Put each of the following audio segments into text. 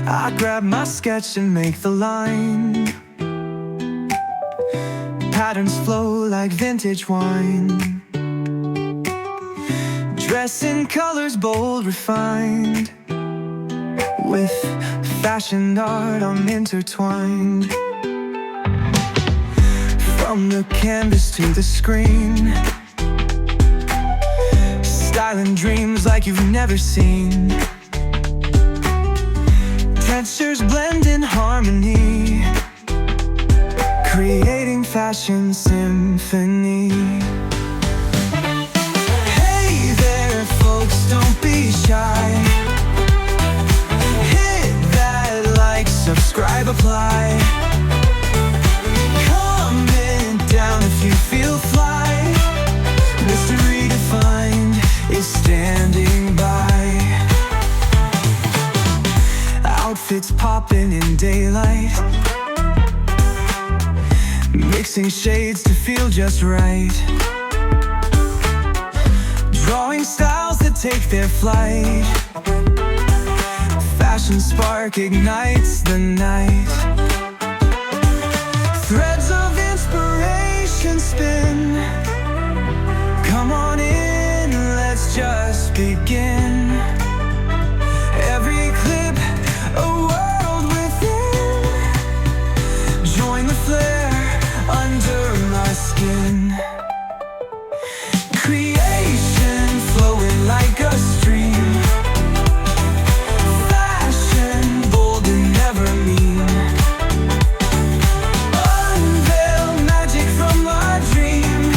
I grab my sketch and make the line. Patterns flow like vintage wine. Dress in colors bold, refined. With fashion art I'm intertwined. From the canvas to the screen, styling dreams like you've never seen. Textures blend in harmony, creating fashion symphony. Hey there folks, don't be shy. Hit that like, subscribe, apply. Comment down if you feel fly. Mr. Redefined is standing by. Outfits popping in daylight, mixing shades to feel just right. Drawing styles that take their flight. Fashion spark ignites the night. Threads of inspiration spin. Come on in, let's just begin. Every clip a world within. Join the flare under my skin. Creation flowing like a stream. Fashion bold and never mean. Unveil magic from our dream.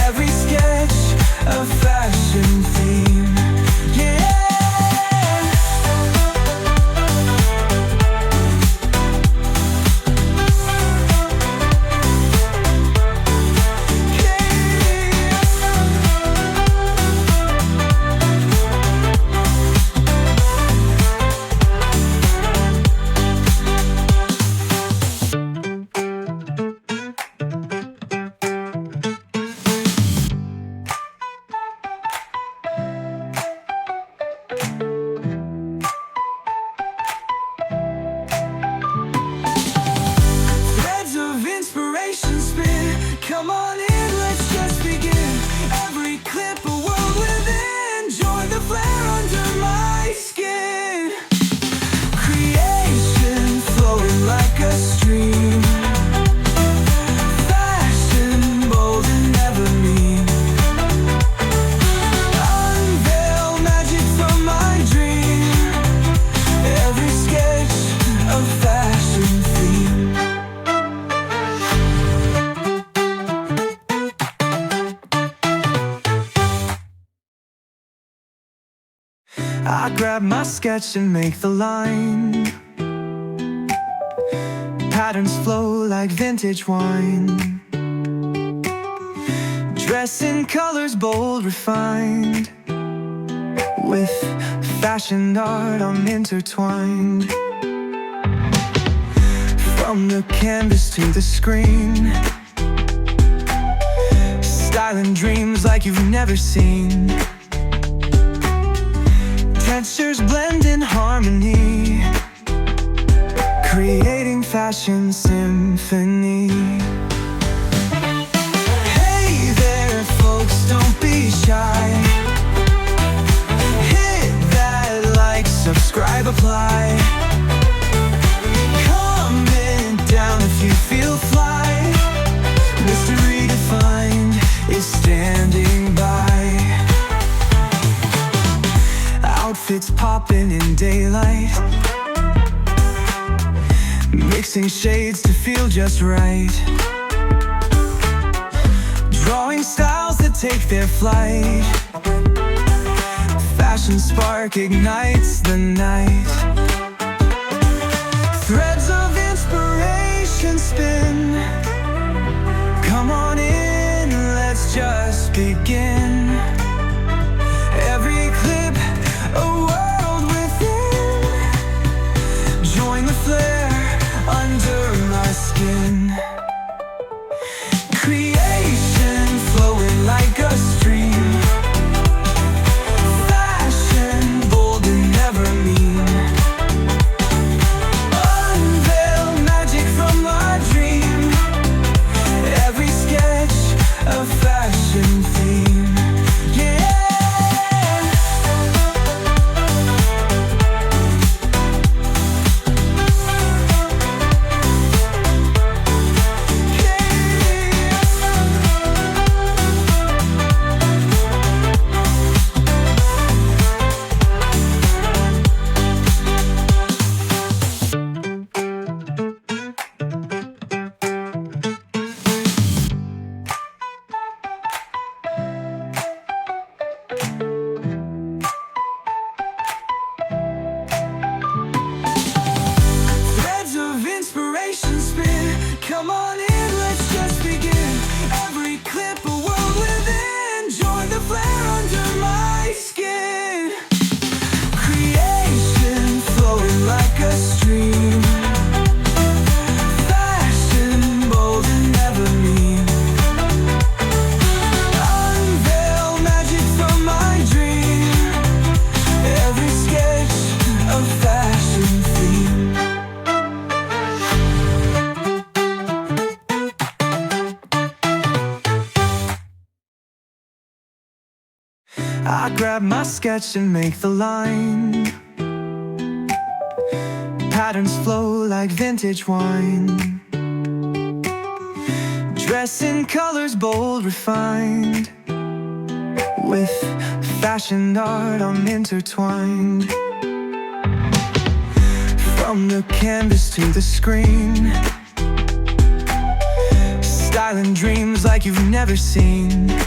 Every sketch a fashion theme. Come on in, let's just begin. Every clip a world within. Join the flare under my skin. Creation flowing like a stream. Fashion bold and never mean. Unveil magic from my dream. Every sketch a fashion theme. I grab my sketch and make the line. Patterns flow like vintage wine. Dress in colors bold, refined. With fashion art I'm intertwined. From the canvas to the screen, styling dreams like you've never seen. Textures blend in harmony, creating fashion symphony. Hey there folks, don't be shy. Hit that like, subscribe, apply. Comment down if you feel fly. Mr. Redefined is standing by. Outfits popping in daylight, mixing shades to feel just right. Drawing styles that take their flight. Fashion spark ignites the night. Threads of inspiration spin. Come on in, let's just begin. Every clip a world within. Join the flare under my skin. Creation flowing like a stream. Fashion bold and never mean. grab my sketch and make the line. Patterns flow like vintage wine. Dress in colors bold, refined. With fashion art I'm intertwined. From the canvas to the screen, styling dreams like you've never seen.